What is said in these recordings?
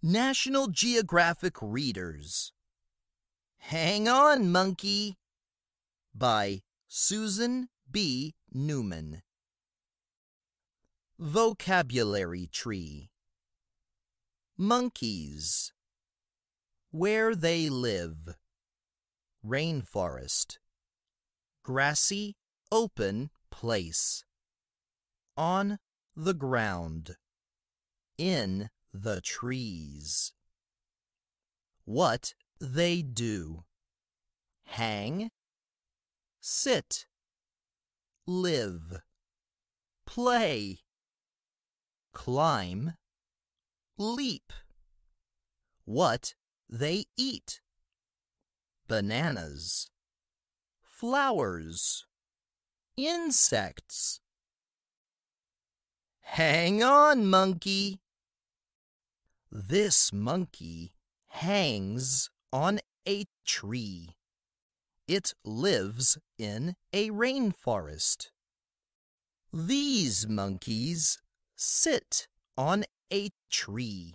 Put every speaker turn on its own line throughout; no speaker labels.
National Geographic Readers. Hang on, Monkey, by Susan B. Newman. Vocabulary Tree. Monkeys. Where they live. Rainforest. Grassy, open place. On the ground. In the trees. What they do. Hang, sit, live, play, climb, leap. What they eat. Bananas, flowers, insects. Hang on, monkey. This monkey hangs on a tree. It lives in a rainforest. These monkeys sit on a tree.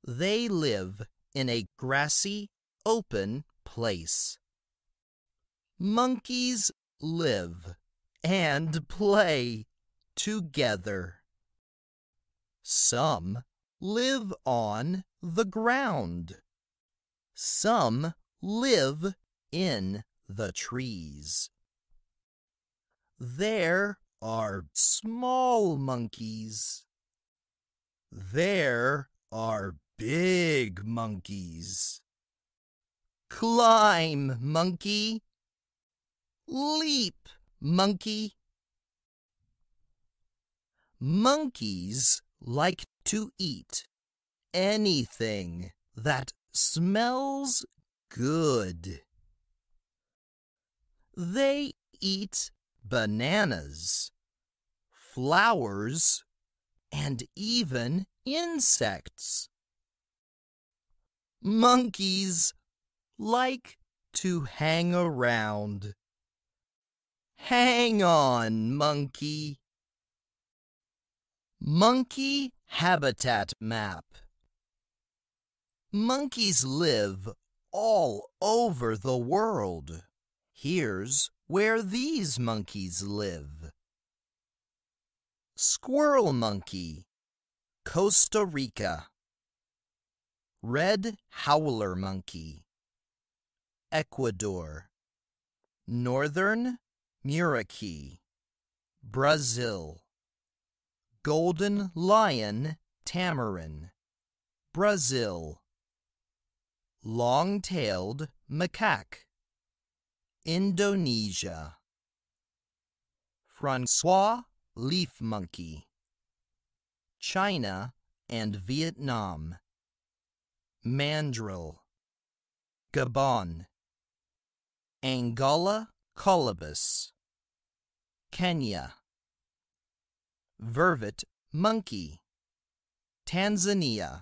They live in a grassy, open place. Monkeys live and play together. Some live on the ground. Some live in the trees. There are small monkeys. There are big monkeys. Climb, monkey. Leap, monkey. Monkeys like to eat anything that smells good. They eat bananas, flowers, and even insects. Monkeys like to hang around. Hang on, monkey. Monkey Habitat Map. Monkeys live all over the world. Here's where these monkeys live. Squirrel monkey, Costa Rica. Red howler monkey, Ecuador. Northern Muriqui, Brazil. Golden lion tamarin, Brazil. Long-tailed macaque, Indonesia. Francois leaf monkey, China and Vietnam. Mandrill, Gabon. Angora colobus, Kenya. Vervet monkey, Tanzania.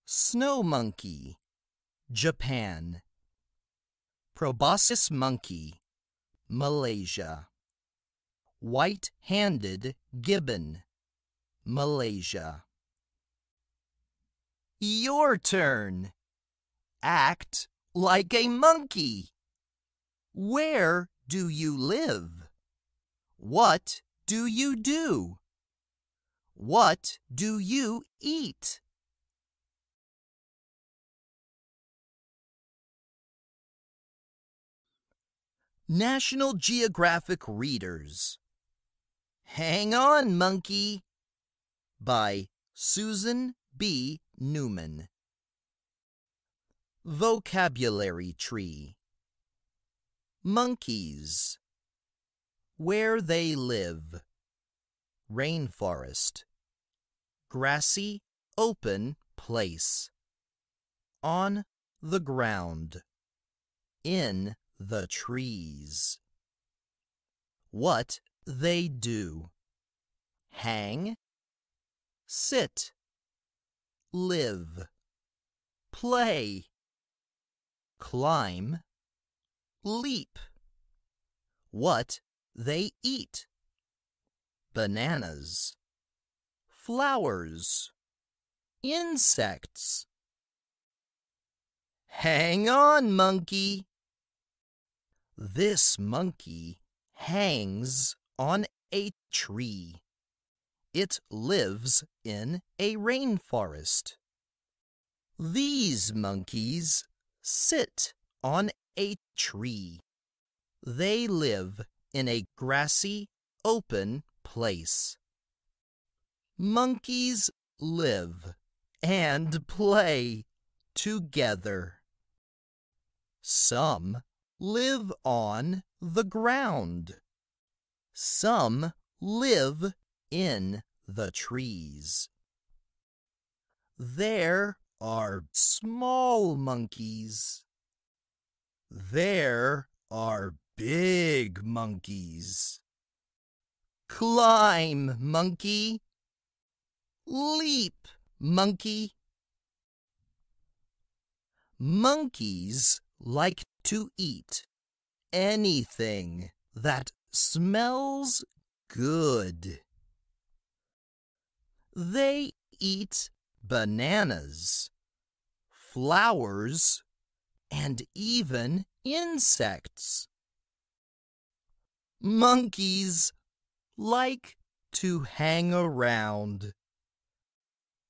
Snow monkey, Japan. Proboscis monkey, Malaysia. White-handed gibbon, Malaysia. Your turn. Act like a monkey. Where do you live? What do you do? What do you eat? National Geographic Readers. Hang on, monkey, by Susan B. Newman. Vocabulary Tree. Monkeys. Where they live. Rainforest. Grassy, open place. On the ground. In the trees. What they do. Hang, sit, live, play, climb, leap. What they eat. Bananas, flowers, insects. Hang on, monkey. This monkey hangs on a tree. It lives in a rainforest. These monkeys sit on a tree. They live in a grassy, open place. Monkeys live and play together. Some live on the ground. Some live in the trees. There are small monkeys. There are big monkeys. Climb, monkey. Leap, monkey. Monkeys like to eat anything that smells good. They eat bananas, flowers, and even insects. Monkeys like to hang around.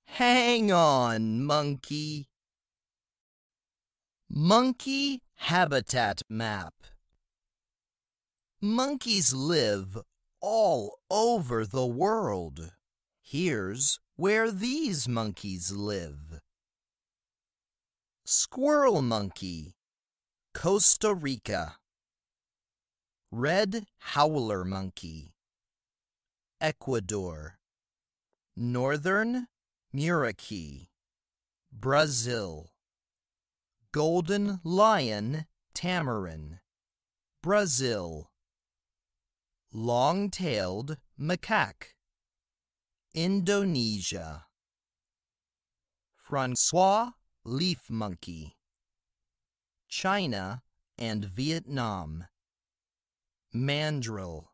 Hang on, monkey. Monkey habitat map. Monkeys live all over the world. Here's where these monkeys live. Squirrel monkey, Costa Rica. Red howler monkey, Ecuador. Northern Muriqui, Brazil. Golden lion tamarin, Brazil. Long-tailed macaque, Indonesia. Francois leaf monkey, China and Vietnam. Mandrill,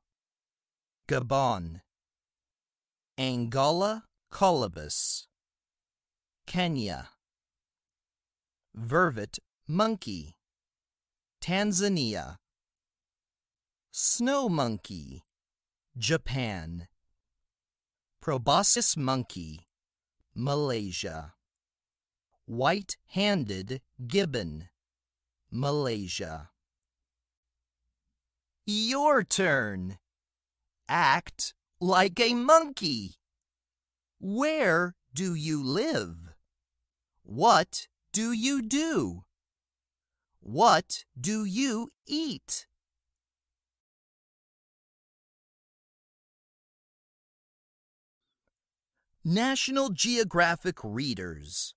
Gabon. Angora colobus, Kenya. Vervet monkey, Tanzania. Snow monkey, Japan. Proboscis monkey, Malaysia. White-handed gibbon, Malaysia. Your turn. Act like a monkey. Where do you live? What do you do? What do you eat? National Geographic Readers.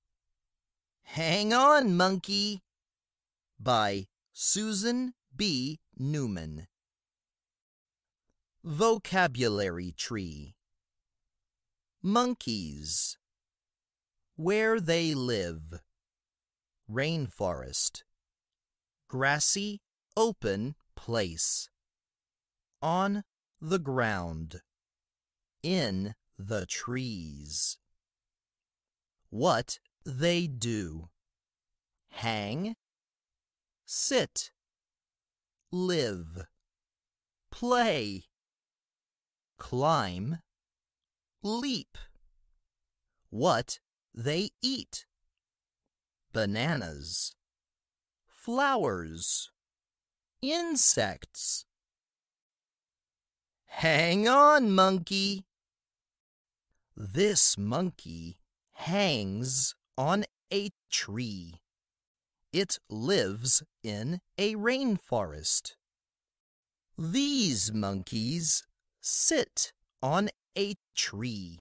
Hang on, Monkey, by Susan B. Newman. Vocabulary tree. Monkeys. Where they live. Rainforest. Grassy, open place. On the ground. In the trees. What they do. Hang, sit, live, play, climb, leap. What they eat. Bananas, flowers, insects. Hang on, monkey. This monkey hangs on a tree. It lives in a rainforest. These monkeys sit on a tree.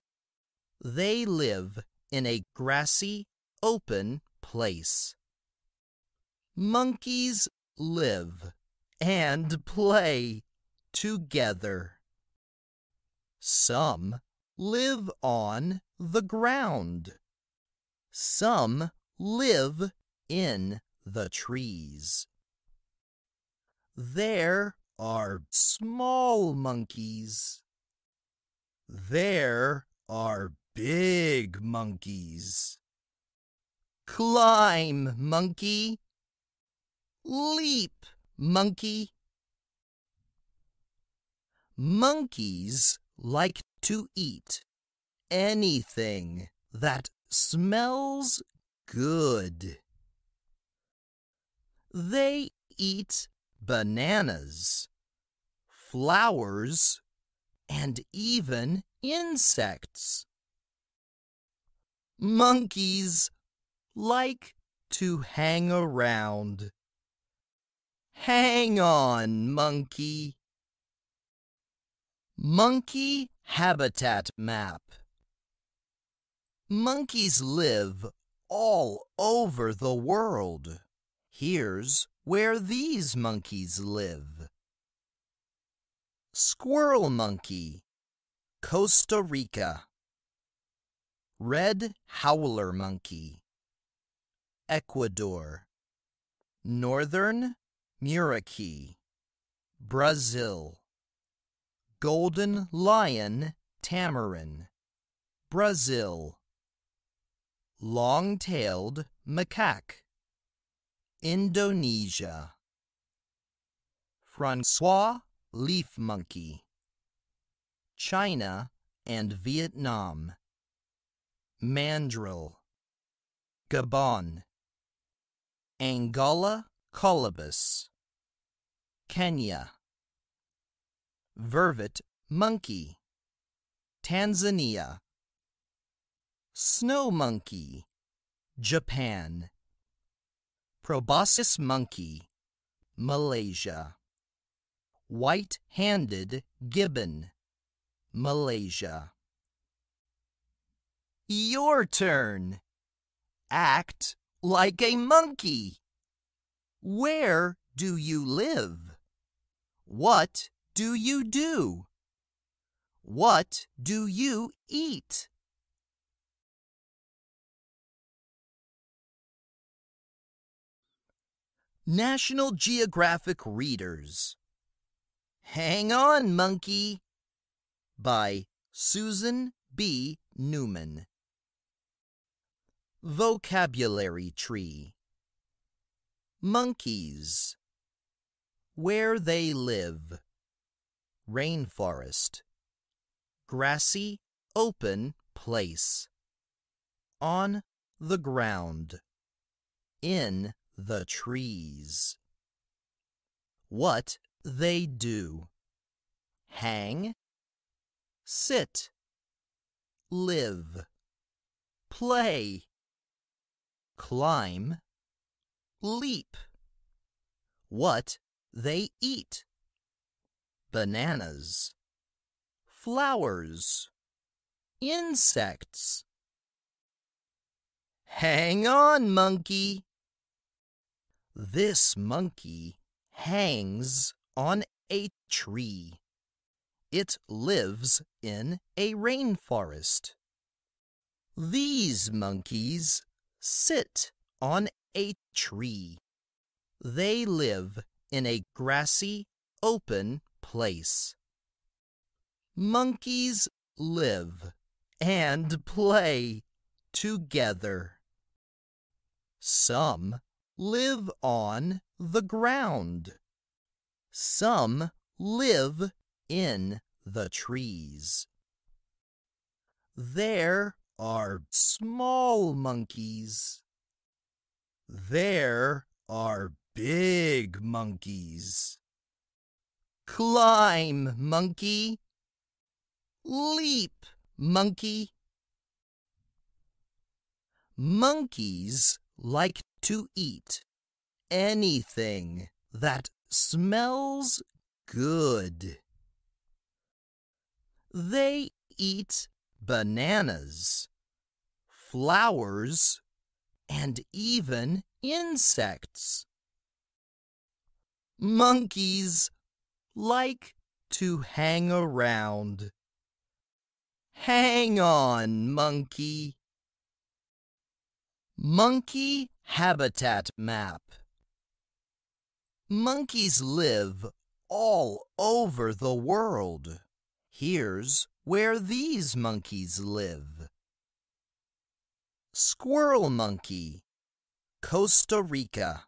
They live in a grassy, open place. Monkeys live and play together. Some live on the ground. Some live in the trees. There are small monkeys. There are big monkeys. Climb, monkey. Leap, monkey. Monkeys like to eat anything that smells good. They eat bananas, flowers, and even insects. Monkeys like to hang around. Hang on, monkey. Monkey habitat map. Monkeys live all over the world. Here's where these monkeys live. Squirrel monkey, Costa Rica. Red howler monkey, Ecuador. Northern Muriqui, Brazil. Golden lion tamarin, Brazil. Long-tailed macaque, Indonesia. Francois leaf monkey, China and Vietnam. Mandrill, Gabon. Angora colobus, Kenya. Vervet monkey, Tanzania. Snow monkey, Japan. Proboscis monkey, Malaysia. White-handed gibbon, Malaysia. Your turn. Act like a monkey. Where do you live? What do you do? What do you eat? National Geographic Readers. Hang on, Monkey, by Susan B. Newman. Vocabulary tree. Monkeys. Where they live. Rainforest. Grassy, open place. On the ground. In the trees. What they do. Hang, sit, live, play, climb, leap. What they eat. Bananas, flowers, insects. Hang on, monkey. This monkey hangs on a tree. It lives in a rainforest. These monkeys sit on a tree. They live in a grassy, open place. Monkeys live and play together. Some live on the ground. Some live in the trees. There are small monkeys. There are big monkeys. Climb, monkey. Leap, monkey. Monkeys like to eat anything that smells good. They eat bananas, flowers, and even insects. Monkeys like to hang around. Hang on, monkey. Monkey habitat map. Monkeys live all over the world. Here's where these monkeys live. Squirrel monkey, Costa Rica.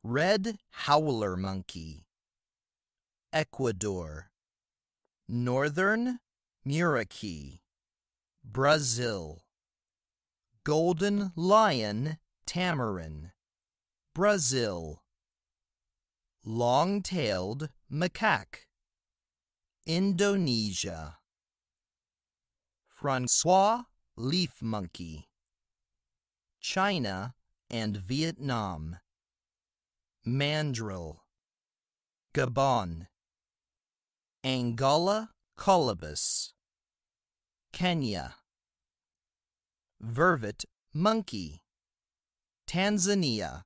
Red howler monkey, Ecuador. Northern muriqui, Brazil. Golden lion tamarin, Brazil. Long-tailed macaque, Indonesia. Francois leaf monkey, China and Vietnam. Mandrill, Gabon. Angala colobus, Kenya. Vervet monkey, Tanzania.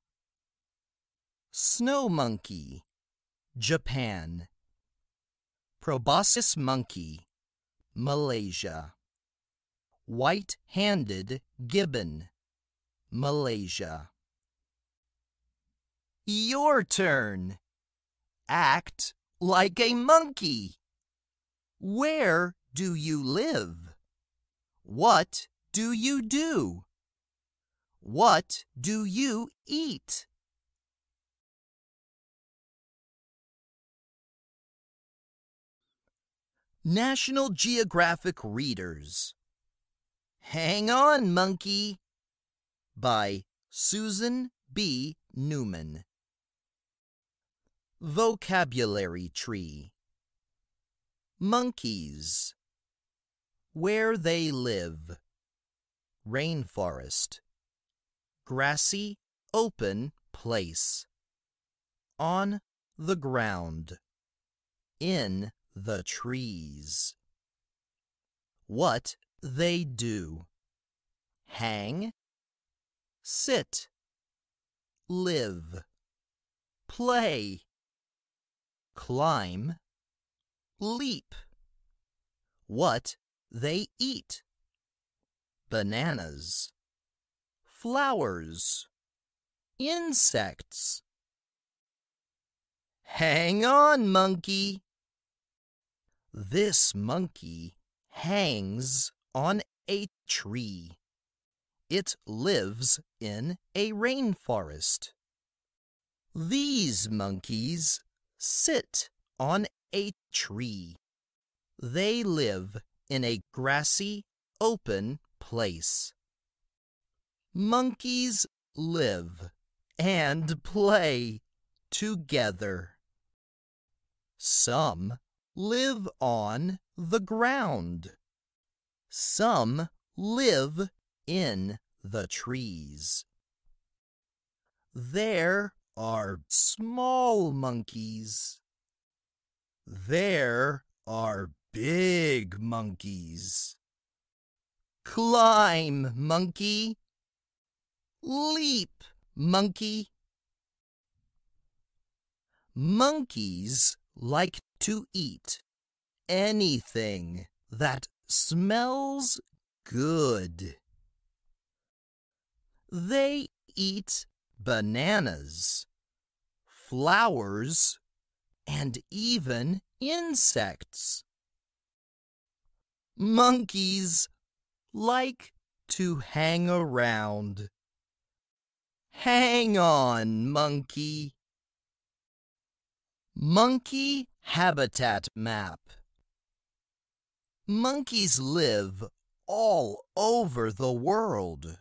Snow monkey, Japan. Proboscis monkey, Malaysia. White-handed gibbon, Malaysia. Your turn. Act like a monkey. Where do you live? What do you do? What do you eat? National Geographic Readers. Hang on, Monkey, by Susan B. Newman. Vocabulary tree. Monkeys. Where they live. Rainforest. Grassy, open place. On the ground. In the trees. What they do. Hang, sit, live, play, climb, leap. What they eat. Bananas, flowers, insects. Hang on, monkey. This monkey hangs on a tree. It lives in a rainforest. These monkeys sit on a tree. They live in a grassy, open place. Monkeys live and play together. Some live on the ground. Some live in the trees. There are small monkeys. There are big monkeys. Climb, monkey. Leap, monkey. Monkeys like to eat anything that smells good. They eat bananas, flowers, and even insects. Monkeys like to hang around. Hang on, monkey. Monkey habitat map. Monkeys live all over the world.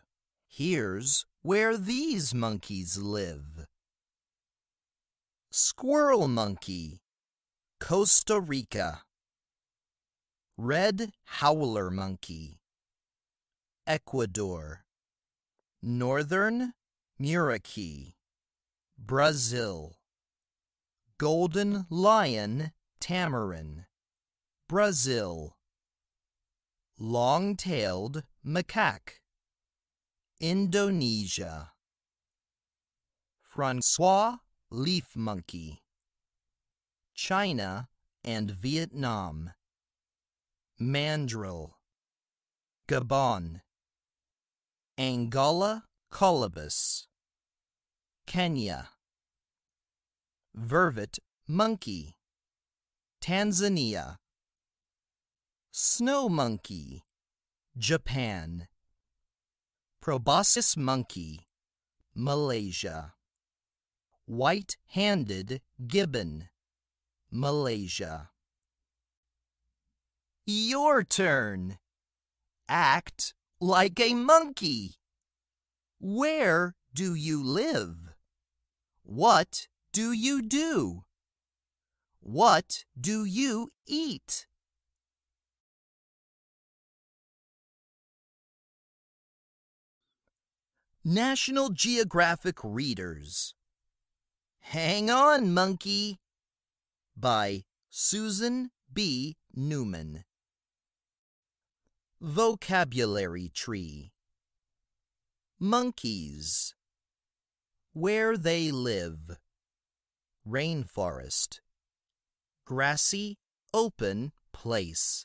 Here's where these monkeys live. Squirrel monkey, Costa Rica. Red howler monkey, Ecuador. Northern muriqui, Brazil. Golden lion tamarin, Brazil. Long-tailed macaque, Indonesia. Francois leaf monkey, China and Vietnam. Mandrill, Gabon. Angala colobus, Kenya. Vervet monkey, Tanzania. Snow monkey, Japan. Proboscis monkey, Malaysia. White-handed gibbon, Malaysia. Your turn. Act like a monkey. Where do you live? What do you do? What do you eat? National Geographic Readers. Hang on, Monkey, by Susan B. Newman. Vocabulary Tree. Monkeys. Where they live. Rainforest. Grassy, open place.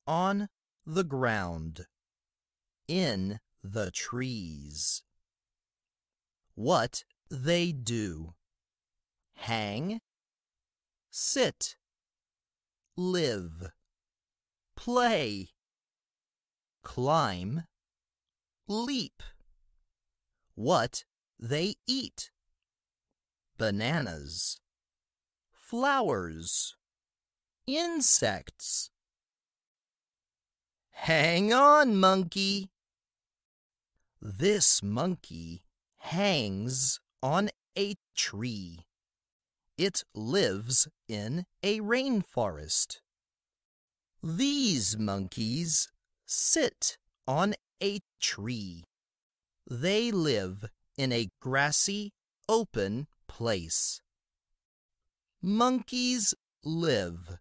On the ground. In the trees. What they do. Hang, sit, live, play, climb, leap. What they eat. Bananas, flowers, insects. Hang on, monkey. This monkey hangs on a tree. It lives in a rainforest. These monkeys sit on a tree. They live in a grassy, open place. Monkeys live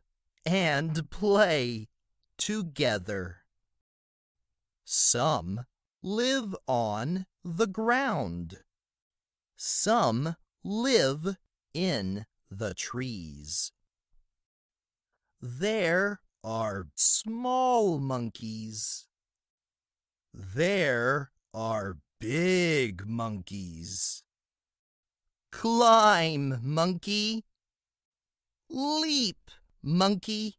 and play together. Some live on the ground. Some live in the trees. There are small monkeys. There are big monkeys. Climb, monkey. Leap, monkey.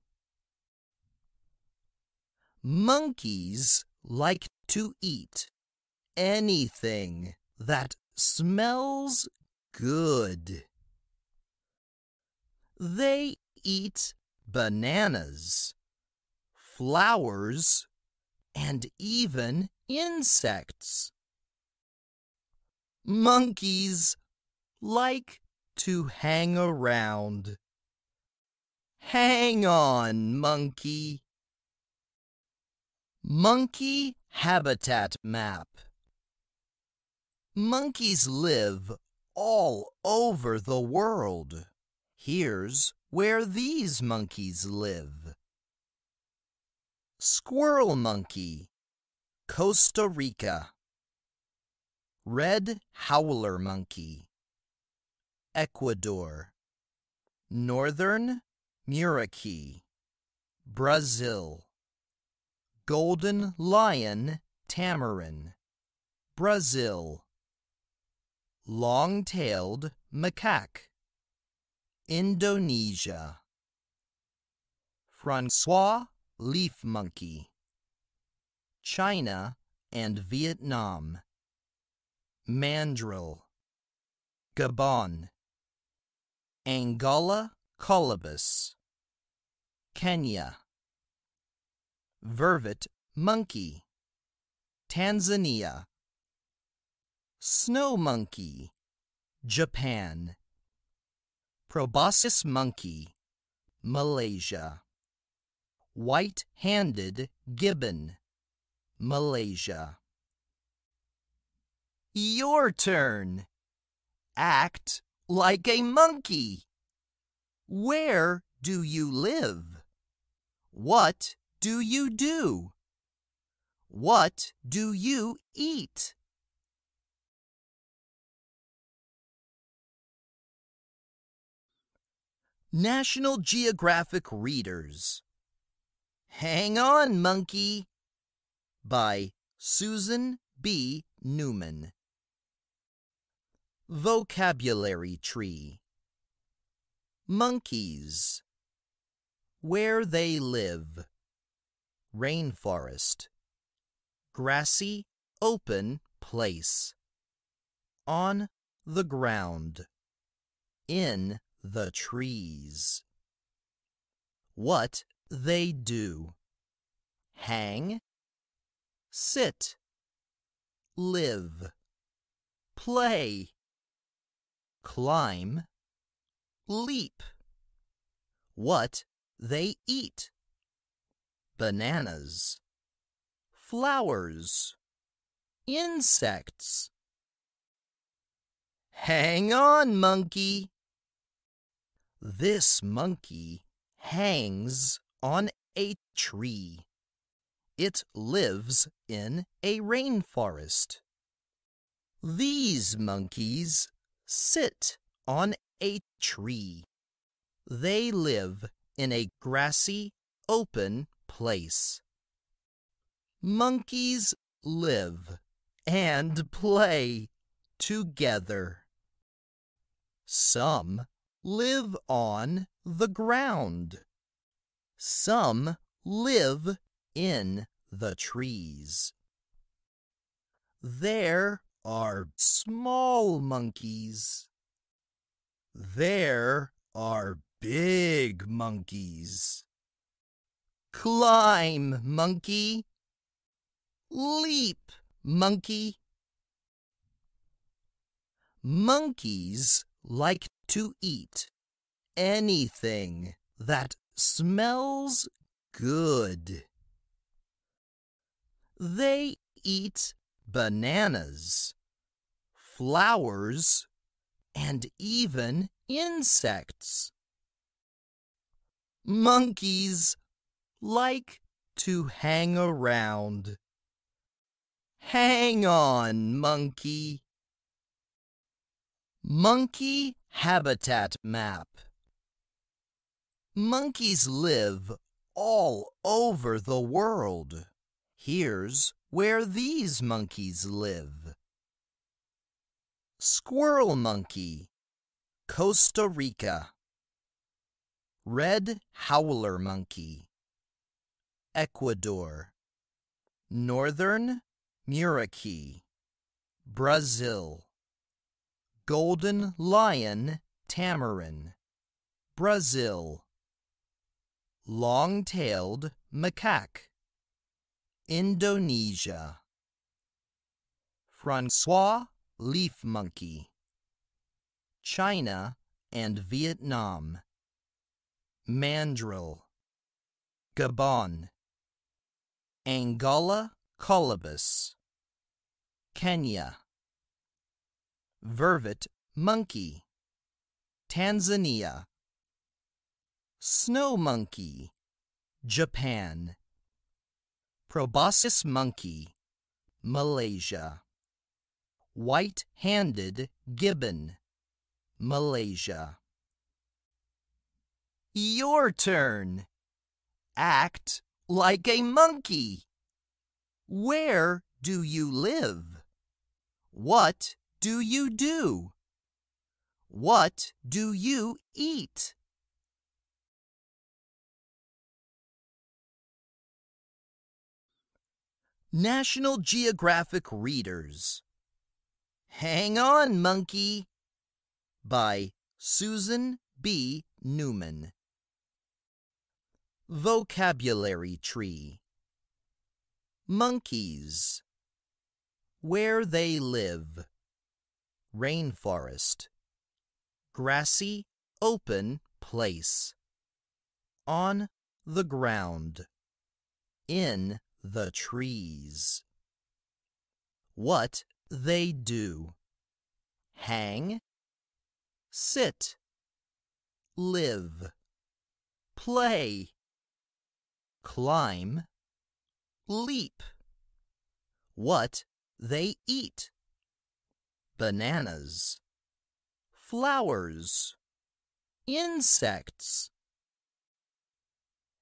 Monkeys like to eat anything that smells good. They eat bananas, flowers, and even insects. Monkeys like to hang around. Hang on, monkey. Monkey Habitat Map. Monkeys live all over the world. Here's where these monkeys live. Squirrel monkey, Costa Rica. Red howler monkey, Ecuador. Northern Muriqui, Brazil. Golden lion tamarin, Brazil. Long-tailed macaque, Indonesia. Francois leaf monkey, China and Vietnam. Mandrill, Gabon. Angora colobus, Kenya. Vervet monkey, Tanzania. Snow monkey, Japan. Proboscis monkey, Malaysia. White-handed gibbon, Malaysia. Your turn. Act like a monkey. Where do you live? What do you do? What do you eat? National Geographic Readers. Hang on, Monkey, by Susan B. Newman. Vocabulary Tree. Monkeys. Where they live. Rainforest. Grassy, open place. On the ground. In the trees. What they do. Hang, sit, live, play, climb, leap. What they eat. Bananas, flowers, insects. Hang on, monkey. This monkey hangs on a tree. It lives in a rainforest. These monkeys sit on a tree. They live in a grassy, open place. Monkeys live and play together. Some live on the ground. Some live in the trees. There are small monkeys. There are big monkeys. Climb, monkey. Leap, monkey. Monkeys like to eat anything that smells good. They eat bananas, flowers, and even insects. Monkeys like to hang around. Hang on, monkey. Monkey Habitat Map. Monkeys live all over the world. Here's where these monkeys live. Squirrel monkey, Costa Rica. Red howler monkey, Ecuador. Northern Muriqui, Brazil. Golden lion tamarin, Brazil. Long-tailed macaque, Indonesia. Francois leaf monkey, China and Vietnam. Mandrill, Gabon. Angora colobus, Kenya. Vervet monkey, Tanzania. Snow monkey, Japan. Proboscis monkey, Malaysia. White-handed gibbon, Malaysia. Your turn. Act like a monkey. Where do you live? What do you do? What do you eat? National Geographic Readers. Hang on, Monkey, by Susan B. Newman. Vocabulary Tree. Monkeys. Where they live. Rainforest. Grassy, open place. On the ground. In the trees. What they do. Hang, sit, live, play, climb, leap. What they eat. Bananas, flowers, insects.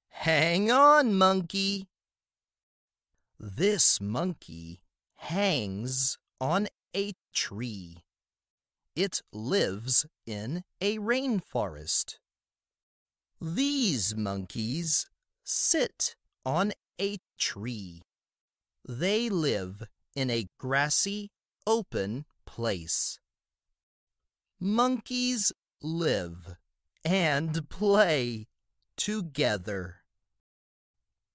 Hang on, monkey. This monkey hangs on a tree. It lives in a rainforest. These monkeys sit on a tree. They live in a grassy, open place. Monkeys live and play together.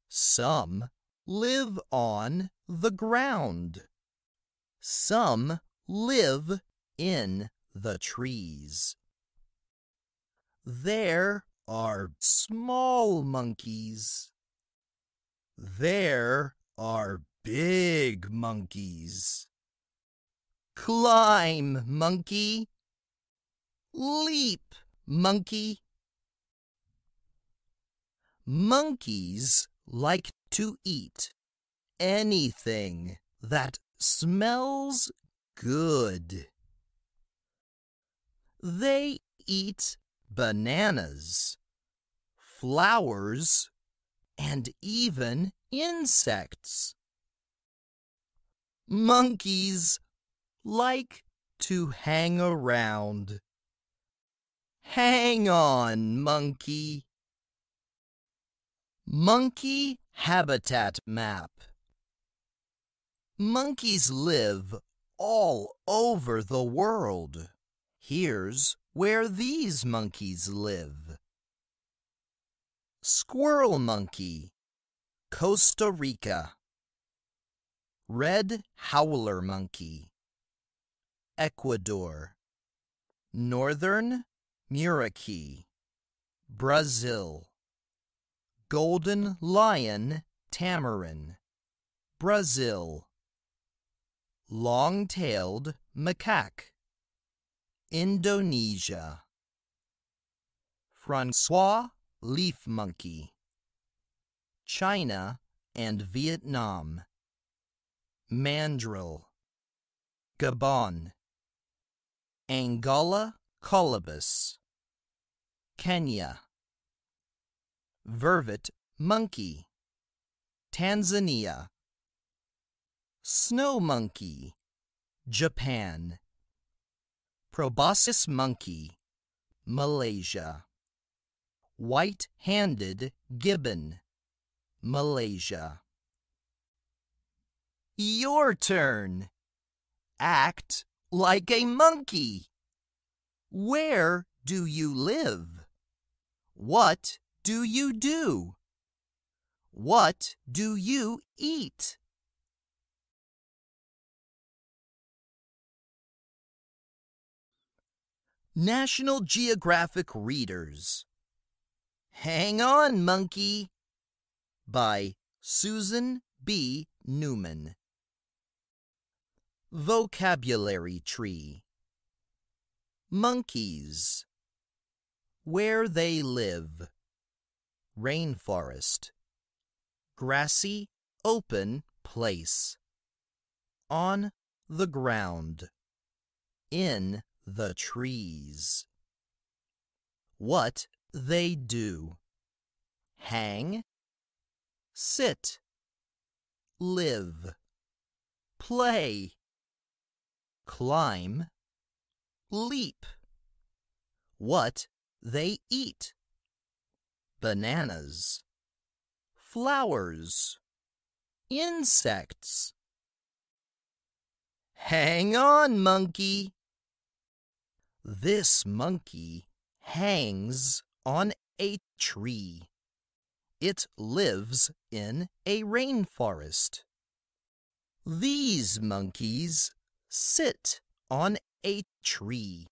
Some live on the ground. Some live in the trees. There are small monkeys. There are big monkeys. Climb, monkey. Leap, monkey. Monkeys like to eat anything that smells good. They eat bananas, flowers, and even insects. Monkeys like to hang around. Hang on, monkey. Monkey habitat map. Monkeys live all over the world. Here's where these monkeys live. Squirrel monkey, Costa Rica. Red howler monkey, Ecuador. Northern Muriqui, Brazil. Golden lion tamarin, Brazil. Long-tailed macaque, Indonesia. Francois leaf monkey, China and Vietnam. Mandrill, Gabon. Angora colobus, Kenya. Vervet monkey, Tanzania. Snow monkey, Japan. Proboscis monkey, Malaysia. White-handed gibbon, Malaysia. Your turn. Act like a monkey. Where do you live? What do you do? What do you eat? National Geographic Readers. Hang on, Monkey, by Susan B. Newman. Vocabulary tree. Monkeys. Where they live. Rainforest. Grassy, open place. On the ground. In the trees. What they do. Hang, sit, live, play, climb, leap. What they eat. Bananas, flowers, insects. Hang on, monkey. This monkey hangs on a tree. It lives in a rainforest. These monkeys sit on a tree.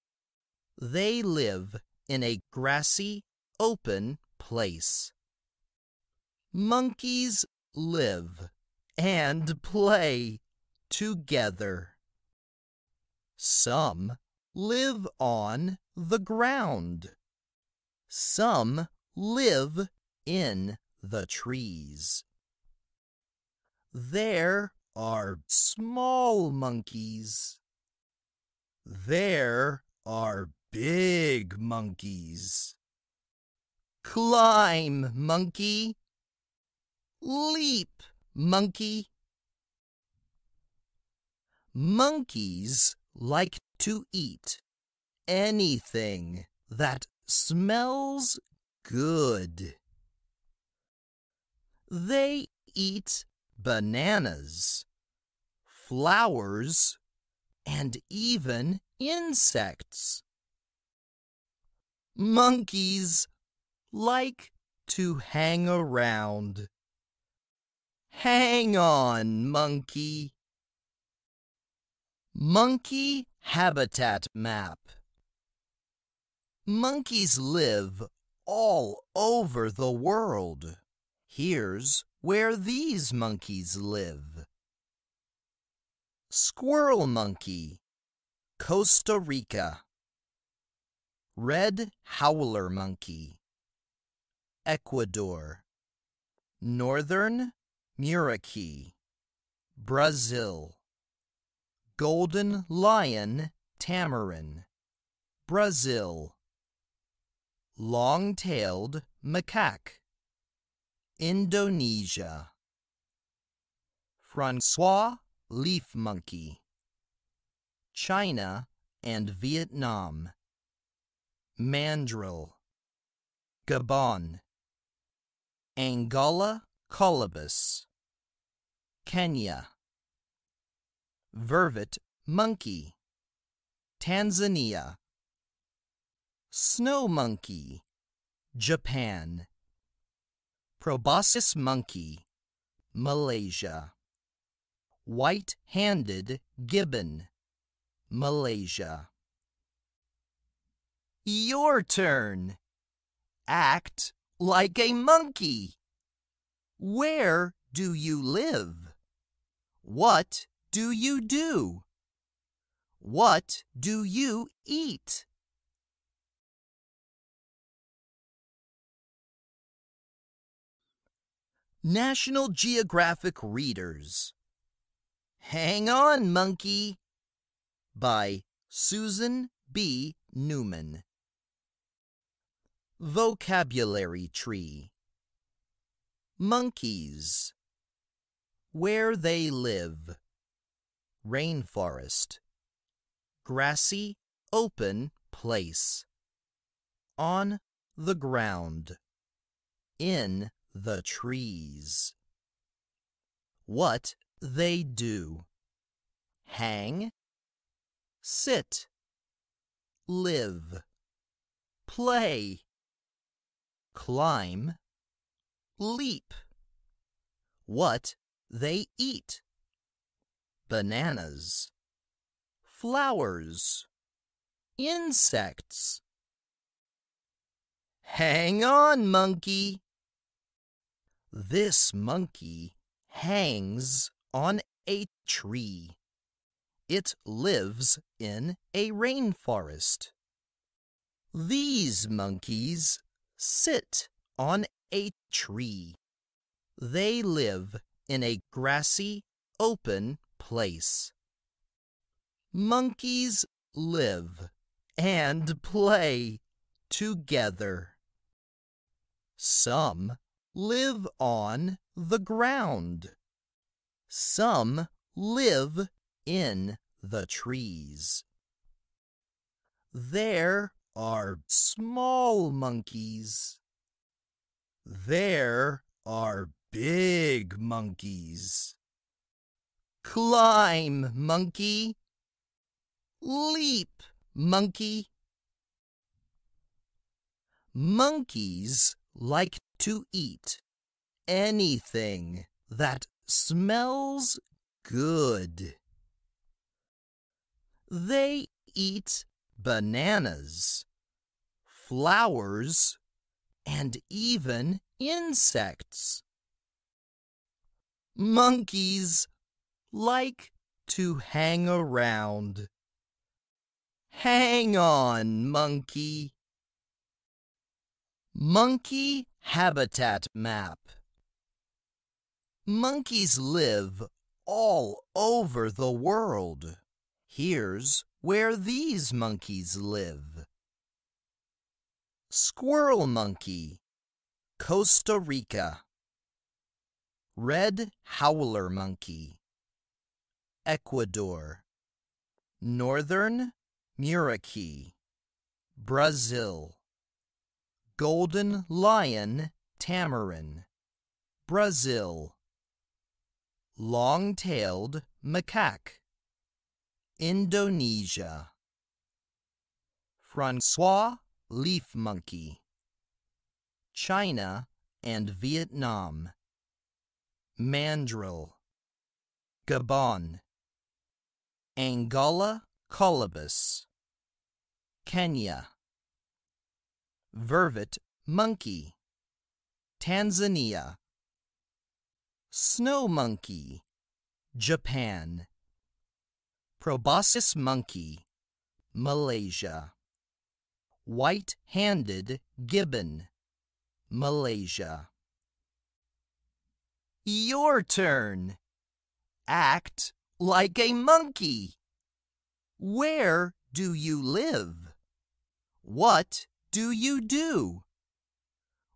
They live in a grassy, open place. Monkeys live and play together. Some live on the ground. Some live in the trees. There are small monkeys. There are big monkeys. Climb, monkey. Leap, monkey. Monkeys like to eat anything that smells good. They eat bananas, flowers, and even insects. Monkeys like to hang around. Hang on, monkey. Monkey Habitat Map. Monkeys live all over the world. Here's where these monkeys live. Squirrel monkey, Costa Rica. Red howler monkey, Ecuador. Northern Muriqui, Brazil. Golden lion tamarin, Brazil. Long-tailed macaque, Indonesia. Francois leaf monkey, China and Vietnam. Mandrill, Gabon. Angora colobus, Kenya. Vervet monkey, Tanzania. Snow monkey, Japan. Proboscis monkey, Malaysia. White-handed gibbon, Malaysia. Your turn. Act like a monkey. Where do you live? What do you do? What do you eat? National Geographic Readers. Hang on, Monkey, by Susan B. Newman. Vocabulary Tree. Monkeys. Where they live. Rainforest. Grassy, open place. On the ground. In the trees. What they do. Hang, sit, live, play, climb, leap. What they eat. Bananas, flowers, insects. Hang on, monkey. This monkey hangs on a tree. It lives in a rainforest. These monkeys sit on a tree. They live in a grassy, open place. Monkeys live and play together. Some live on the ground. Some live in the trees. There are small monkeys. There are big monkeys. Climb, monkey. Leap, monkey. Monkeys like to eat anything that smells good. They eat bananas, flowers, and even insects. Monkeys like to hang around. Hang on, monkey. Monkey Habitat Map. Monkeys live all over the world. Here's where these monkeys live. Squirrel monkey, Costa Rica. Red howler monkey, Ecuador. Northern Muriqui, Brazil. Golden lion tamarin, Brazil. Long-tailed macaque. Indonesia. Francois leaf monkey. China and Vietnam. Mandrill. Gabon. Angola colobus. Kenya. Vervet monkey. Tanzania. Snow monkey. Japan. Proboscis monkey. Malaysia. White-handed gibbon. Malaysia. Your turn. Act like a monkey. Where do you live? What do you do?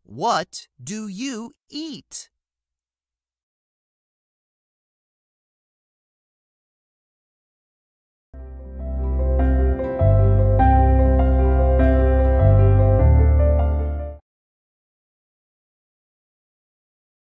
What do you eat?